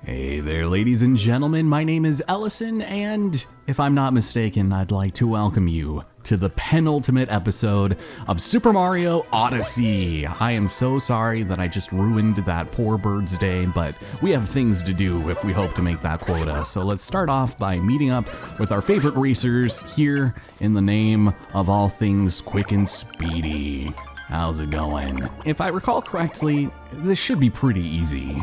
Hey there, ladies and gentlemen, my name is Ellison, and if I'm not mistaken, I'd like to welcome you to the penultimate episode of Super Mario Odyssey. I am so sorry that I just ruined that poor bird's day, but we have things to do if we hope to make that quota. So let's start off by meeting up with our favorite racers here in the name of all things quick and speedy. How's it going? If I recall correctly, this should be pretty easy.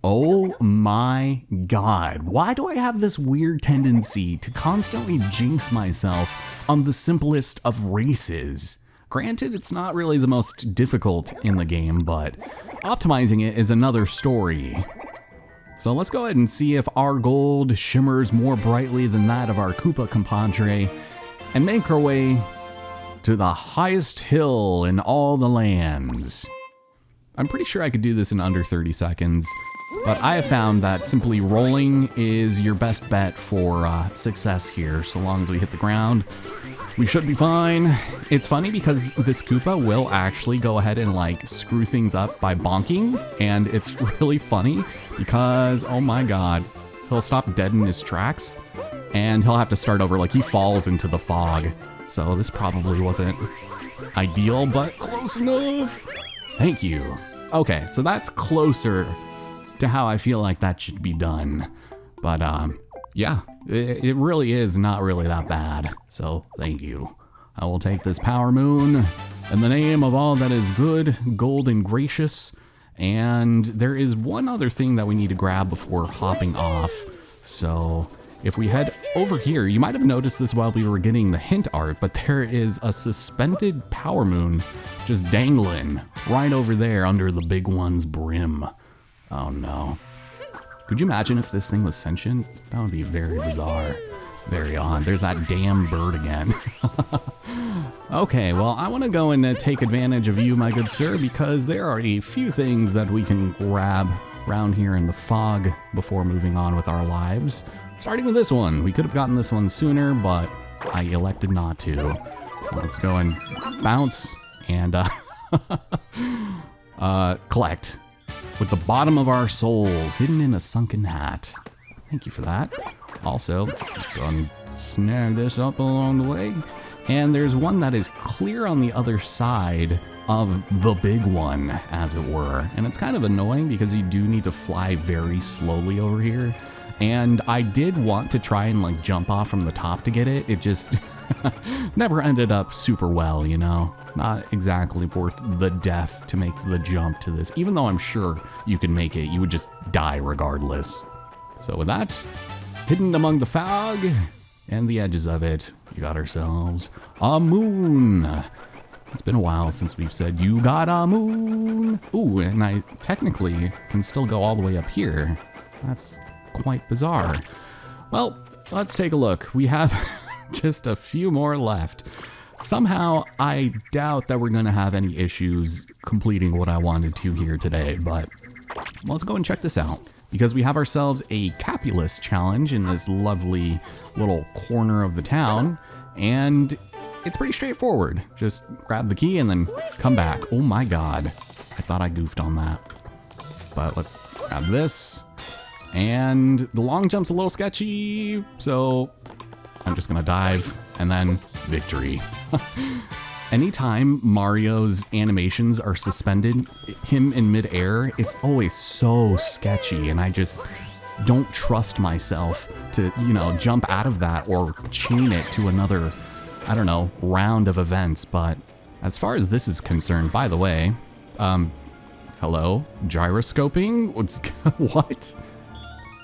Oh my god, why do I have this weird tendency to constantly jinx myself on the simplest of races? Granted, it's not really the most difficult in the game, but optimizing it is another story. So let's go ahead and see if our gold shimmers more brightly than that of our Koopa compadre, and make our way to the highest hill in all the lands. I'm pretty sure I could do this in under 30 seconds. But I have found that simply rolling is your best bet for success here. So long as we hit the ground, we should be fine. It's funny because this Koopa will actually go ahead and like screw things up by bonking. And it's really funny because, oh my god, he'll stop dead in his tracks and he'll have to start over. Like he falls into the fog. So this probably wasn't ideal, but close enough. Thank you. Okay, so that's closer to how I feel like that should be done. But yeah, it really is not really that bad. So thank you. I will take this power moon in the name of all that is good, gold, and gracious. And there is one other thing that we need to grab before hopping off. So if we head over here, you might have noticed this while we were getting the hint art, but there is a suspended power moon just dangling right over there under the big one's brim. Oh no. Could you imagine if this thing was sentient? That would be very bizarre. Very odd. There's that damn bird again. Okay, well, I want to go and take advantage of you, my good sir, because there are a few things that we can grab around here in the fog before moving on with our lives. Starting with this one. We could have gotten this one sooner, but I elected not to. So let's go and bounce and collect. With the bottom of our souls hidden in a sunken hat. Thank you for that. Also, just go and snag this up along the way. And there's one that is clear on the other side of the big one, as it were. And it's kind of annoying because you do need to fly very slowly over here. And I did want to try and like jump off from the top to get it. It just never ended up super well, you know? Not exactly worth the death to make the jump to this. Even though I'm sure you can make it, you would just die regardless. So with that, hidden among the fog and the edges of it, we got ourselves a moon. It's been a while since we've said, you got a moon. Ooh, and I technically can still go all the way up here. That's quite bizarre. Well, let's take a look. We have just a few more left. Somehow, I doubt that we're gonna have any issues completing what I wanted to here today, but let's go and check this out. Because we have ourselves a Capulus challenge in this lovely little corner of the town, and it's pretty straightforward. Just grab the key and then come back. Oh my god, I thought I goofed on that. But let's grab this, and the long jump's a little sketchy, so I'm just gonna dive, and then victory. Anytime Mario's animations are suspended, him in midair, it's always so sketchy, and I just don't trust myself to, you know, jump out of that or chain it to another, I don't know, round of events. But as far as this is concerned, by the way, hello, gyroscoping? What?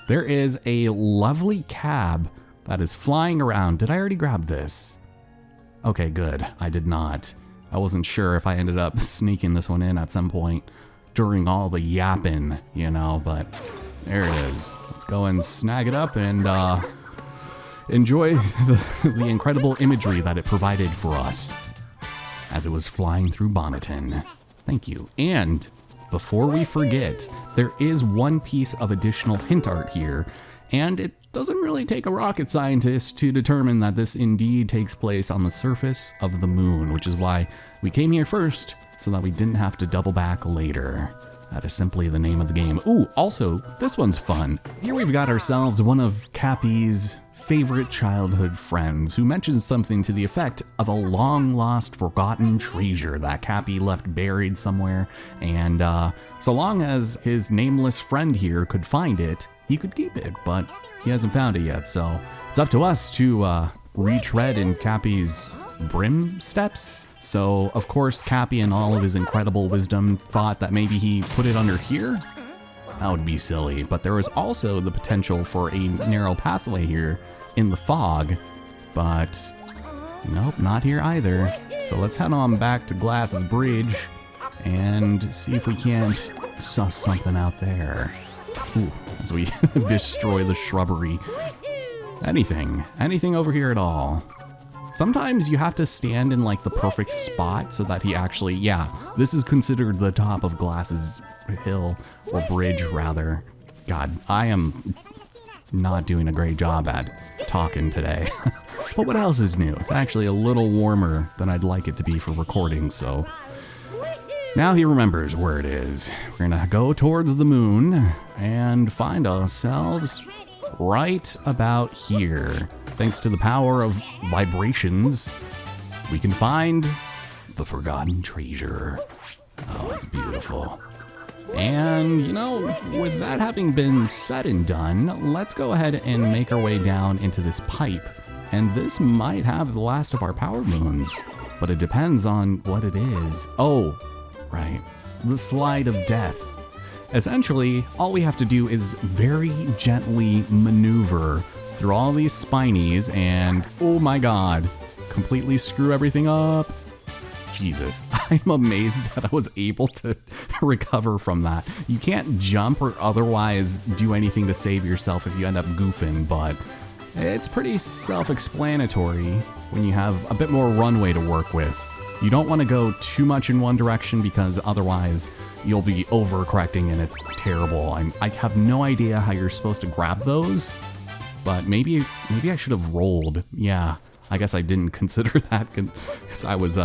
There is a lovely cab that is flying around. Did I already grab this? Okay, good. I did not. I wasn't sure if I ended up sneaking this one in at some point during all the yapping, you know, but there it is. Let's go and snag it up and enjoy the incredible imagery that it provided for us as it was flying through Bonneton. Thank you. And before we forget, there is one piece of additional hint art here, and it doesn't really take a rocket scientist to determine that this indeed takes place on the surface of the moon, which is why we came here first, so that we didn't have to double back later. That is simply the name of the game. Ooh, also, this one's fun. Here we've got ourselves one of Cappy's favorite childhood friends who mentions something to the effect of a long-lost, forgotten treasure that Cappy left buried somewhere, and so long as his nameless friend here could find it, he could keep it, but he hasn't found it yet, so it's up to us to retread in Cappy's brim steps. So, of course, Cappy in all of his incredible wisdom thought that maybe he put it under here. That would be silly, but there was also the potential for a narrow pathway here in the fog, but nope, not here either. So let's head on back to Glass's Bridge and see if we can't suss something out there. Ooh, as we destroy the shrubbery. Anything over here at all. Sometimes you have to stand in like the perfect spot so that he actually, yeah, this is considered the top of Glass's hill, or bridge rather. God, I am not doing a great job at talking today. But what else is new? It's actually a little warmer than I'd like it to be for recording, so now he remembers where it is. We're gonna go towards the moon and find ourselves right about here. Thanks to the power of vibrations, we can find the forgotten treasure. Oh, it's beautiful. And, you know, with that having been said and done, let's go ahead and make our way down into this pipe. And this might have the last of our power moons, but it depends on what it is. Oh, right, the slide of death. Essentially, all we have to do is very gently maneuver through all these spinies and, oh my god, completely screw everything up. Jesus, I'm amazed that I was able to recover from that. You can't jump or otherwise do anything to save yourself if you end up goofing, but it's pretty self-explanatory when you have a bit more runway to work with. You don't want to go too much in one direction because otherwise you'll be overcorrecting and it's terrible. I have no idea how you're supposed to grab those, but maybe I should have rolled. Yeah, I guess I didn't consider that because I was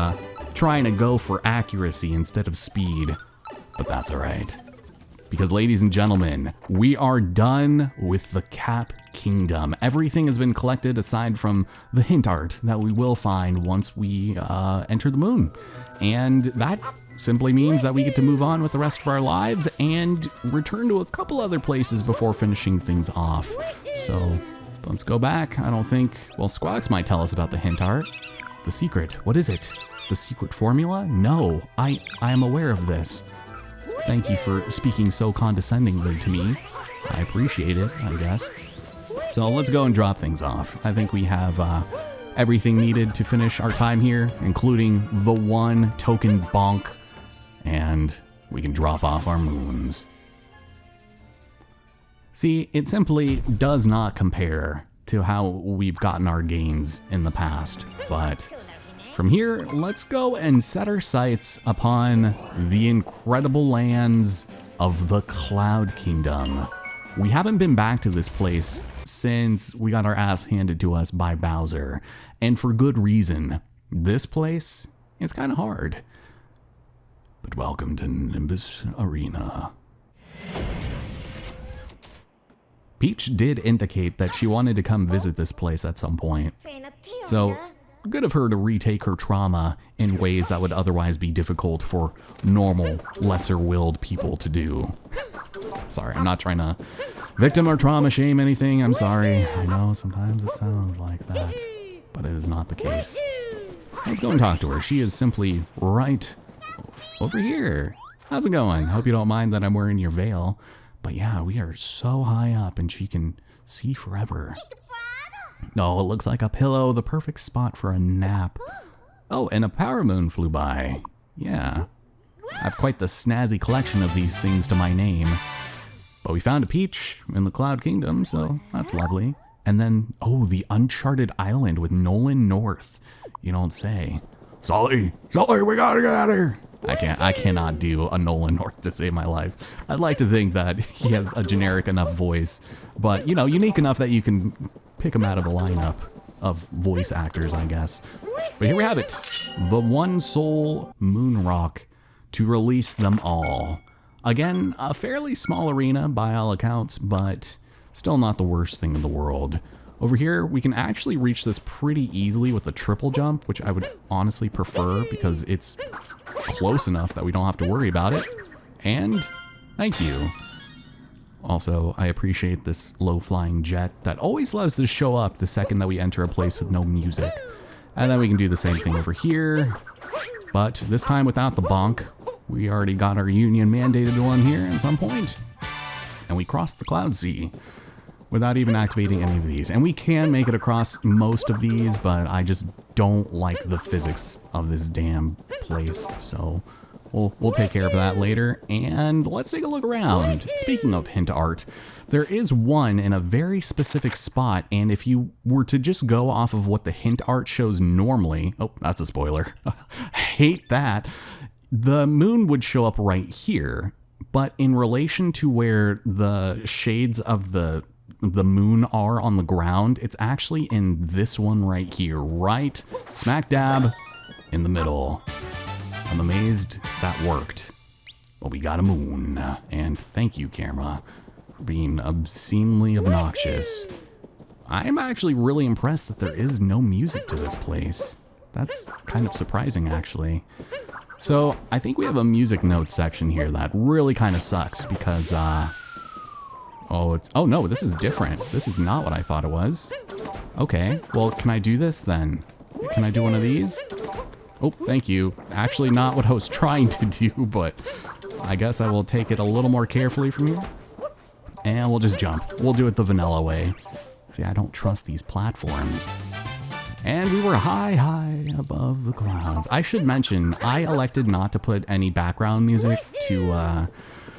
trying to go for accuracy instead of speed, but that's all right. Because ladies and gentlemen, we are done with the Cap Kingdom. Everything has been collected aside from the hint art that we will find once we enter the moon. And that simply means that we get to move on with the rest of our lives and return to a couple other places before finishing things off. So let's go back. I don't think, well, Squawks might tell us about the hint art. The secret, what is it? The secret formula? No, I am aware of this. Thank you for speaking so condescendingly to me. I appreciate it, I guess. So let's go and drop things off. I think we have everything needed to finish our time here, including the one token bonk, and we can drop off our moons. See, it simply does not compare to how we've gotten our gains in the past, but from here, let's go and set our sights upon the incredible lands of the Cloud Kingdom. We haven't been back to this place since we got our ass handed to us by Bowser, and for good reason. This place is kind of hard. But welcome to Nimbus Arena. Peach did indicate that she wanted to come visit this place at some point, so good of her to retake her trauma in ways that would otherwise be difficult for normal, lesser-willed people to do. Sorry, I'm not trying to victim or trauma shame anything, I'm sorry. I know sometimes it sounds like that, but it is not the case. So let's go and talk to her. She is simply right over here. How's it going? Hope you don't mind that I'm wearing your veil. But yeah, we are so high up and she can see forever. No, it looks like a pillow, the perfect spot for a nap. Oh, and a power moon flew by. Yeah. I have quite the snazzy collection of these things to my name. But we found a peach in the Cloud Kingdom, so that's lovely. And then, oh, the uncharted island with Nolan North. You don't say. Sully, we gotta get out of here. I cannot do a Nolan North to save my life. I'd like to think that he has a generic enough voice, but, you know, unique enough that you can pick him out of a lineup of voice actors, I guess. But here we have it, the One Soul Moon Rock to release them all. Again, a fairly small arena by all accounts, but still not the worst thing in the world. Over here, we can actually reach this pretty easily with a triple jump, which I would honestly prefer because it's close enough that we don't have to worry about it. And thank you. Also, I appreciate this low-flying jet that always loves to show up the second that we enter a place with no music. And then we can do the same thing over here, but this time without the bonk. We already got our union-mandated one here at some point. And we crossed the Cloud Sea without even activating any of these. And we can make it across most of these, but I just don't like the physics of this damn place, so we'll take care of that later. And let's take a look around. Speaking of hint art, there is one in a very specific spot, and if you were to just go off of what the hint art shows normally, oh, that's a spoiler. Hate that. The moon would show up right here, but in relation to where the shades of the moon are on the ground, it's actually in this one right here, right smack dab in the middle. I'm amazed that worked, but we got a moon, and thank you, camera, for being obscenely obnoxious. I'm actually really impressed that there is no music to this place. That's kind of surprising, actually. So I think we have a music notes section here that really kind of sucks because, oh no, this is different. This is not what I thought it was. Okay, well, can I do this then? Can I do one of these? Oh, thank you. Actually not what I was trying to do, but I guess I will take it a little more carefully from here. And we'll just jump. We'll do it the vanilla way. See, I don't trust these platforms. And we were high, high above the clouds. I should mention, I elected not to put any background music to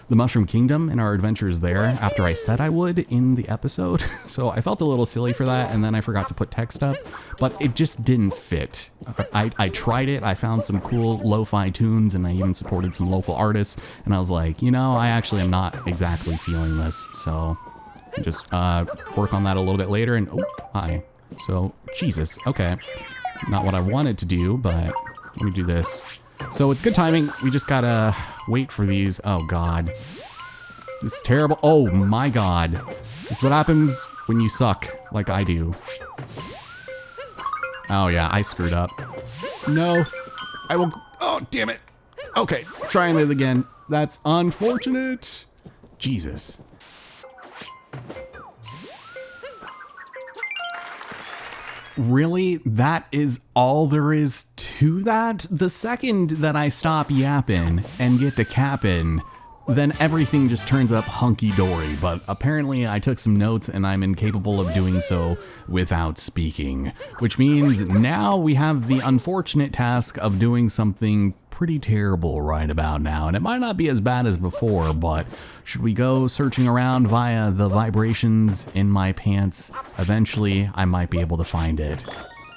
the Mushroom Kingdom and our adventures there after I said I would in the episode. So I felt a little silly for that, and then I forgot to put text up, but it just didn't fit. I tried it, I found some cool lo-fi tunes, and I even supported some local artists, and I was like, you know, I actually am not exactly feeling this, so just work on that a little bit later, and oh, hi. So, Jesus, okay. Not what I wanted to do, but let me do this. So it's good timing. We just gotta wait for these. Oh God. This is terrible. Oh my God. This is what happens when you suck like I do. Oh yeah, I screwed up. No. I will. Oh, damn it. Okay, trying it again. That's unfortunate. Jesus. Really? That is all there is to that? The second that I stop yapping and get to capping, then everything just turns up hunky-dory, but apparently I took some notes and I'm incapable of doing so without speaking, which means now we have the unfortunate task of doing something pretty terrible right about now, and it might not be as bad as before, but should we go searching around via the vibrations in my pants? Eventually, I might be able to find it,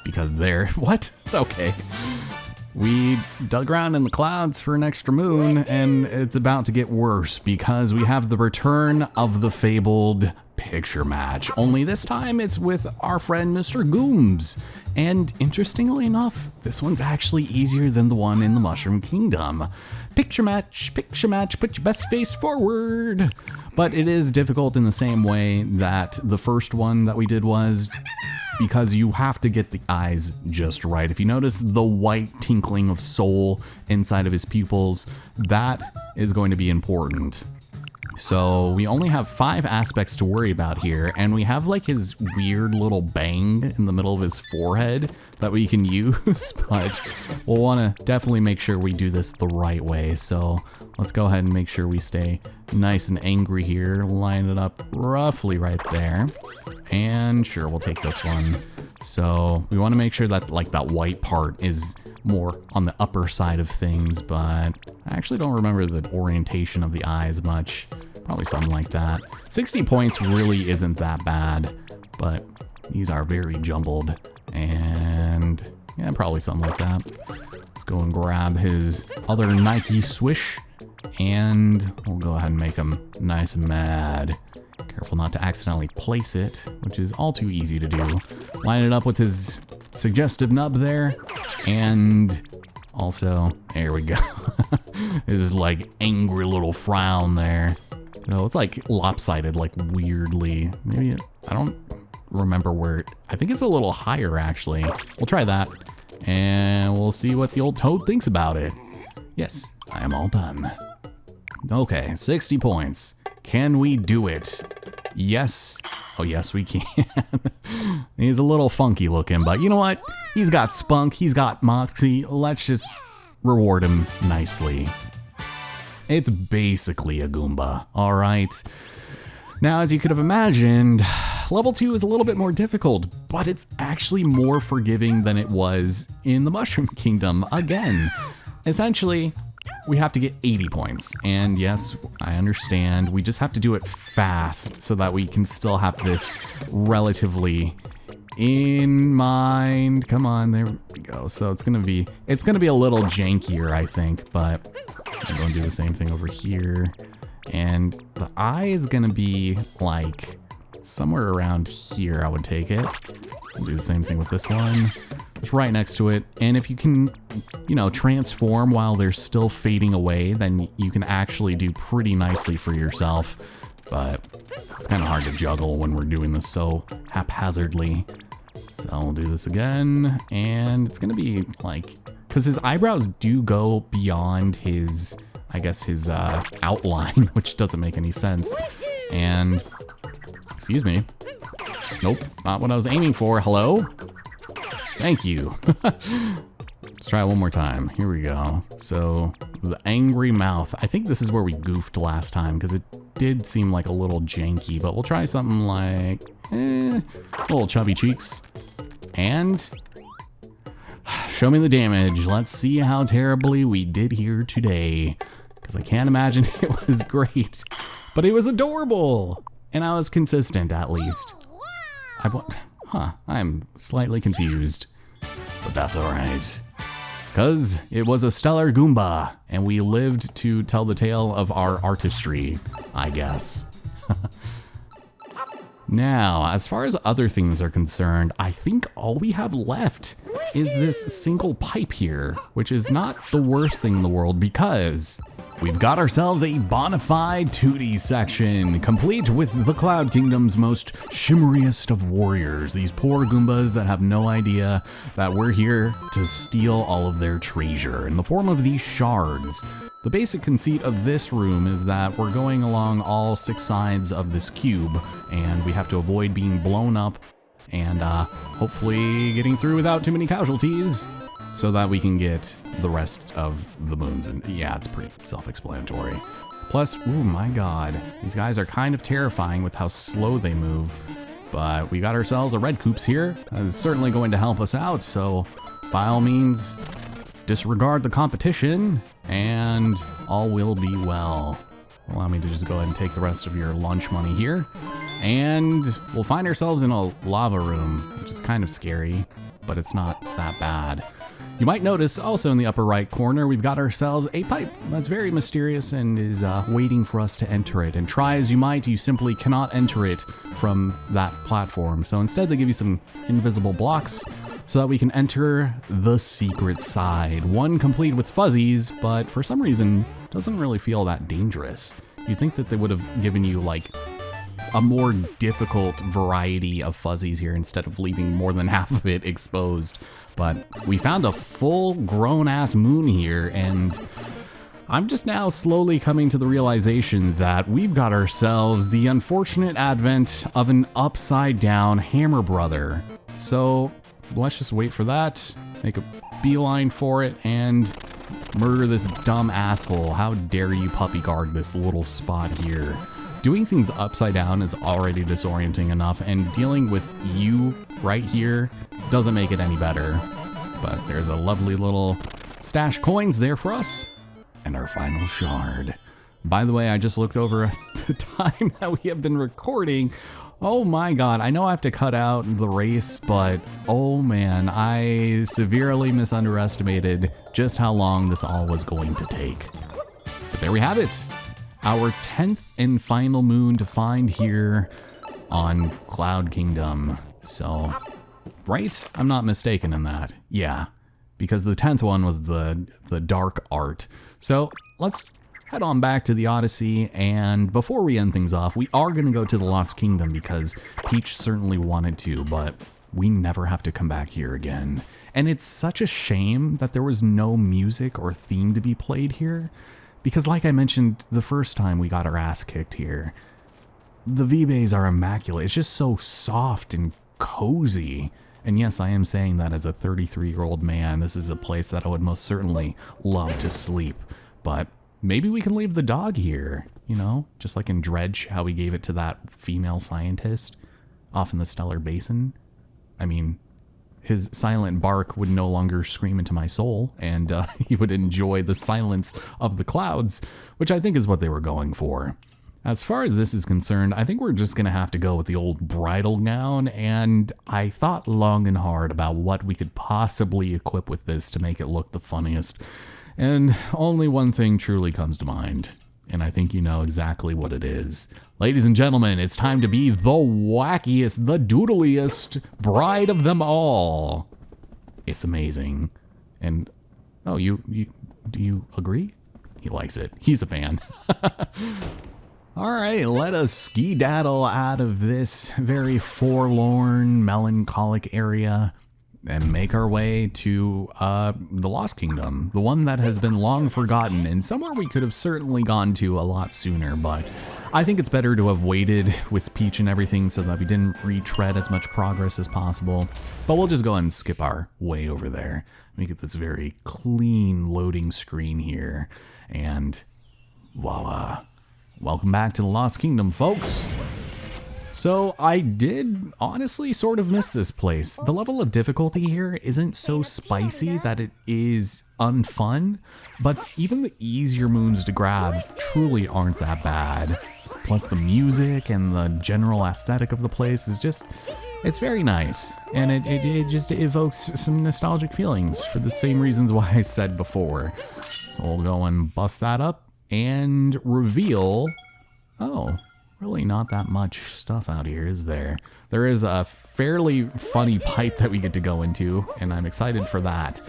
because there, what? Okay. We dug around in the clouds for an extra moon, and it's about to get worse because we have the return of the fabled picture match. Only this time it's with our friend Mr. Gooms. And interestingly enough, this one's actually easier than the one in the Mushroom Kingdom. Picture match, put your best face forward. But it is difficult in the same way that the first one that we did was, because you have to get the eyes just right. If you notice the white tinkling of soul inside of his pupils, that is going to be important. So we only have 5 aspects to worry about here, and we have like his weird little bang in the middle of his forehead that we can use, but we'll want to definitely make sure we do this the right way. So let's go ahead and make sure we stay nice and angry here, line it up roughly right there. And sure, we'll take this one. So we want to make sure that like that white part is more on the upper side of things, but I actually don't remember the orientation of the eyes much. Probably something like that. 60 points really isn't that bad, but these are very jumbled. And yeah, probably something like that. Let's go and grab his other Nike swish, and we'll go ahead and make him nice and mad. Careful not to accidentally place it, which is all too easy to do. Line it up with his suggestive nub there, and also, there we go. His like angry little frown there. No, it's like lopsided, like weirdly. Maybe I don't remember where. I think it's a little higher actually. We'll try that, and we'll see what the old toad thinks about it. Yes, I am all done. Okay, 60 points. Can we do it? Yes. Oh, yes, we can. He's a little funky looking, but you know what? He's got spunk, he's got moxie. Let's just reward him nicely. It's basically a Goomba, all right? Now, as you could have imagined, level 2 is a little bit more difficult, but it's actually more forgiving than it was in the Mushroom Kingdom. Again, essentially, we have to get 80 points. And yes, I understand. We just have to do it fast so that we can still have this relatively in mind. Come on, there we go. So it's gonna be a little jankier, I think, but I'm gonna do the same thing over here. And the eye is gonna be like somewhere around here, I would take it. We'll do the same thing with this one. It's right next to it. And if you can, you know, transform while they're still fading away, then you can actually do pretty nicely for yourself. But it's kind of hard to juggle when we're doing this so haphazardly. So we'll do this again. And it's going to be like, because his eyebrows do go beyond his, I guess, his outline, which doesn't make any sense. And, excuse me. Nope, not what I was aiming for. Hello? Thank you. Let's try it one more time. Here we go. So the angry mouth. I think this is where we goofed last time because it did seem like a little janky, but we'll try something like little chubby cheeks. And show me the damage. Let's see how terribly we did here today, because I can't imagine it was great, but it was adorable and I was consistent at least. I'm slightly confused, but that's all right. Because it was a stellar Goomba, and we lived to tell the tale of our artistry, I guess. Now, as far as other things are concerned, I think all we have left is this single pipe here, which is not the worst thing in the world because we've got ourselves a bonafide 2D section, complete with the Cloud Kingdom's most shimmeriest of warriors. These poor Goombas that have no idea that we're here to steal all of their treasure in the form of these shards. The basic conceit of this room is that we're going along all 6 sides of this cube, and we have to avoid being blown up and hopefully getting through without too many casualties, so that we can get the rest of the moons. And yeah, it's pretty self-explanatory. Plus, oh my god, these guys are kind of terrifying with how slow they move. But we got ourselves a red Koops here. That is certainly going to help us out, so by all means, disregard the competition and all will be well. Allow me to just go ahead and take the rest of your lunch money here. And we'll find ourselves in a lava room, which is kind of scary, but it's not that bad. You might notice also in the upper right corner, we've got ourselves a pipe that's very mysterious and is waiting for us to enter it. And try as you might, you simply cannot enter it from that platform. So instead they give you some invisible blocks so that we can enter the secret side. One complete with fuzzies, but for some reason doesn't really feel that dangerous. You'd think that they would have given you like a more difficult variety of fuzzies here instead of leaving more than half of it exposed. But we found a full grown ass moon here, and I'm just now slowly coming to the realization that we've got ourselves the unfortunate advent of an upside down Hammer Brother. So let's just wait for that, make a beeline for it, and murder this dumb asshole. How dare you puppy guard this little spot here. Doing things upside down is already disorienting enough, and dealing with you right here doesn't make it any better. But there's a lovely little stash coins there for us, and our final shard. By the way, I just looked over at the time that we have been recording. Oh my god, I know I have to cut out the race, but oh man, I severely misunderestimated just how long this all was going to take. But there we have it. Our 10th and final moon to find here on Cloud Kingdom. So, right? I'm not mistaken in that. Yeah, because the 10th one was the dark art. So, let's head on back to the Odyssey, and before we end things off, we are going to go to the Lost Kingdom because Peach certainly wanted to, but we never have to come back here again. And it's such a shame that there was no music or theme to be played here, because like I mentioned the first time we got our ass kicked here, the V-Bays are immaculate. It's just so soft and cozy. And yes, I am saying that as a 33-year-old man. This is a place that I would most certainly love to sleep, but maybe we can leave the dog here, you know, just like in Dredge, how we gave it to that female scientist off in the Stellar Basin. I mean, his silent bark would no longer scream into my soul, and he would enjoy the silence of the clouds, which I think is what they were going for. As far as this is concerned, I think we're just going to have to go with the old bridal gown, and I thought long and hard about what we could possibly equip with this to make it look the funniest. And only one thing truly comes to mind, and I think you know exactly what it is. Ladies and gentlemen, it's time to be the wackiest, the doodliest bride of them all. It's amazing. And, oh, do you agree? He likes it. He's a fan. All right, let us ski-daddle out of this very forlorn, melancholic area and make our way to the Lost Kingdom, the one that has been long forgotten and somewhere we could have certainly gone to a lot sooner, but I think it's better to have waited with Peach and everything so that we didn't retread as much progress as possible. But we'll just go ahead and skip our way over there. Let me get this very clean loading screen here, and voila. Welcome back to the Lost Kingdom, folks. So I did honestly sort of miss this place. The level of difficulty here isn't so spicy that it is unfun, but even the easier moons to grab truly aren't that bad. Plus the music and the general aesthetic of the place is just, it's very nice. And it just evokes some nostalgic feelings for the same reasons why I said before. So we'll go and bust that up and reveal, oh, really not that much stuff out here, is there? There is a fairly funny pipe that we get to go into, and I'm excited for that.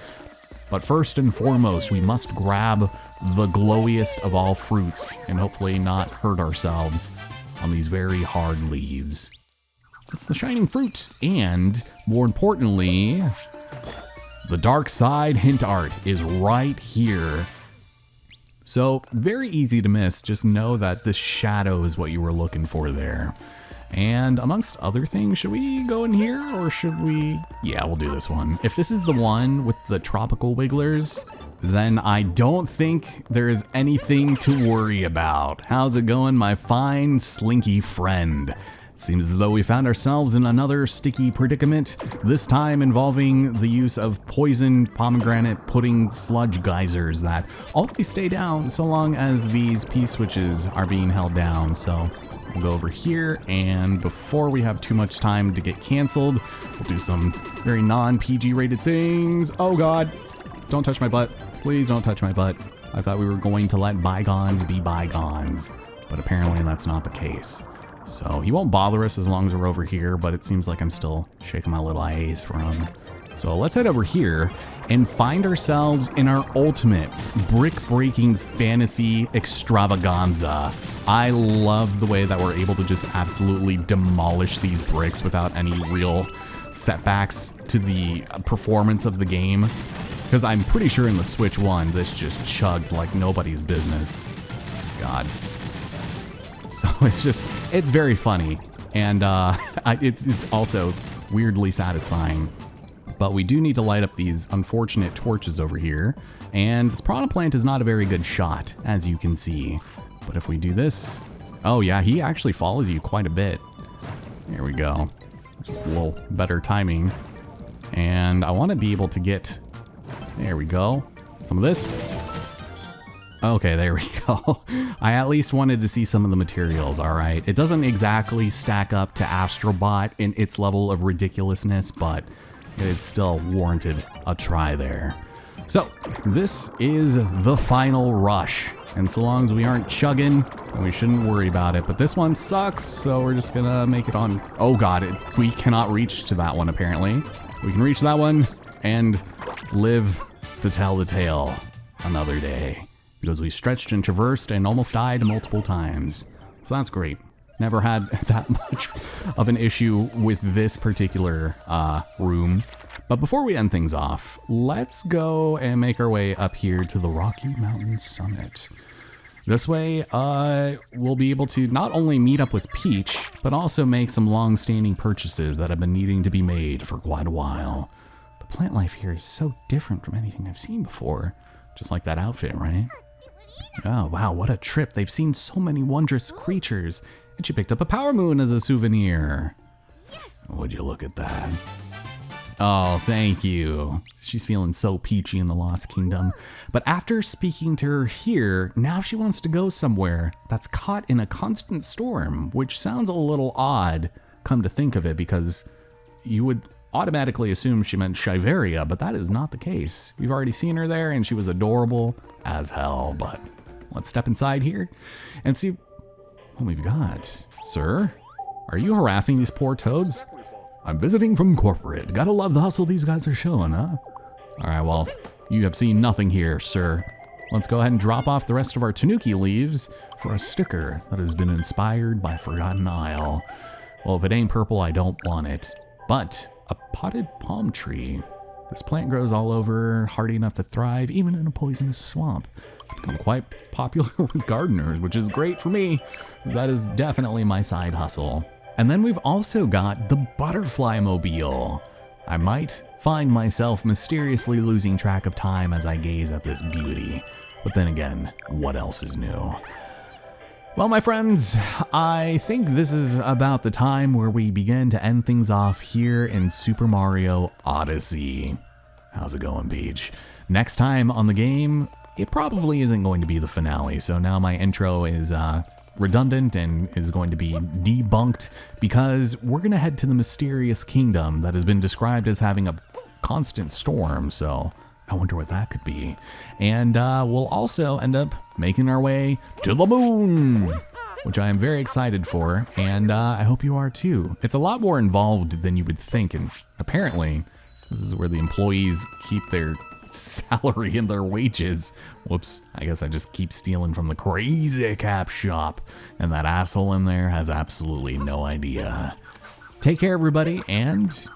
But first and foremost, we must grab the glowiest of all fruits and hopefully not hurt ourselves on these very hard leaves. It's the shining fruit, and more importantly, the dark side hint art is right here. So, very easy to miss, just know that the shadow is what you were looking for there. And amongst other things, should we go in here or should we? Yeah, we'll do this one. If this is the one with the tropical wigglers, then I don't think there is anything to worry about. How's it going, my fine, slinky friend? Seems as though we found ourselves in another sticky predicament, this time involving the use of poison pomegranate pudding sludge geysers that only stay down so long as these P-switches are being held down. So we'll go over here, and before we have too much time to get canceled, we'll do some very non-PG rated things. Oh god, don't touch my butt. Please don't touch my butt. I thought we were going to let bygones be bygones, but apparently that's not the case. So he won't bother us as long as we're over here, but it seems like I'm still shaking my little eyes for him. So let's head over here and find ourselves in our ultimate brick-breaking fantasy extravaganza. I love the way that we're able to just absolutely demolish these bricks without any real setbacks to the performance of the game. Because I'm pretty sure in the Switch 1, this just chugged like nobody's business. God. So it's very funny, and it's also weirdly satisfying. But we do need to light up these unfortunate torches over here, and this piranha plant is not a very good shot, as you can see. But if we do this, oh yeah, he actually follows you quite a bit. There we go. Just a little better timing. And I want to be able to get, there we go, some of this. Okay, there we go. I at least wanted to see some of the materials, alright? It doesn't exactly stack up to Astrobot in its level of ridiculousness, but it still warranted a try there. So, this is the final rush. And so long as we aren't chugging, we shouldn't worry about it. But this one sucks, so we're just gonna make it on. Oh god, we cannot reach to that one apparently. We can reach that one and live to tell the tale another day. because we stretched and traversed and almost died multiple times. So that's great. Never had that much of an issue with this particular room. But before we end things off, let's go and make our way up here to the Rocky Mountain Summit. This way, we'll be able to not only meet up with Peach, but also make some long-standing purchases that have been needing to be made for quite a while. The plant life here is so different from anything I've seen before. Just like that outfit, right? Oh, wow, what a trip. They've seen so many wondrous creatures. And she picked up a power moon as a souvenir. Would you look at that? Oh, thank you. She's feeling so peachy in the Lost Kingdom. But after speaking to her here, now she wants to go somewhere that's caught in a constant storm, which sounds a little odd, come to think of it, because you would automatically assume she meant Shiveria, but that is not the case. We've already seen her there, and she was adorable as hell. But let's step inside here and see what we've got. Sir, are you harassing these poor toads? I'm visiting from corporate. Gotta love the hustle these guys are showing, huh? All right, well, you have seen nothing here, sir. Let's go ahead and drop off the rest of our Tanuki leaves for a sticker that has been inspired by Forgotten Isle. Well, if it ain't purple, I don't want it. But a potted palm tree. This plant grows all over, hardy enough to thrive even in a poisonous swamp. It's become quite popular with gardeners, which is great for me. That is definitely my side hustle. And then we've also got the butterfly mobile. I might find myself mysteriously losing track of time as I gaze at this beauty. But then again, what else is new? Well, my friends, I think this is about the time where we begin to end things off here in Super Mario Odyssey. How's it going, Peach? Next time on the game, it probably isn't going to be the finale, so now my intro is redundant and is going to be debunked because we're going to head to the mysterious kingdom that has been described as having a constant storm, so I wonder what that could be. And we'll also end up making our way to the moon, which I am very excited for, and I hope you are too. It's a lot more involved than you would think, and apparently this is where the employees keep their salary and their wages. Whoops, I guess I just keep stealing from the crazy cap shop, and that asshole in there has absolutely no idea. Take care, everybody, and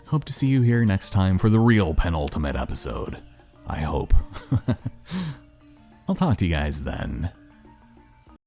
hope to see you here next time for the real penultimate episode. I hope. I'll talk to you guys then.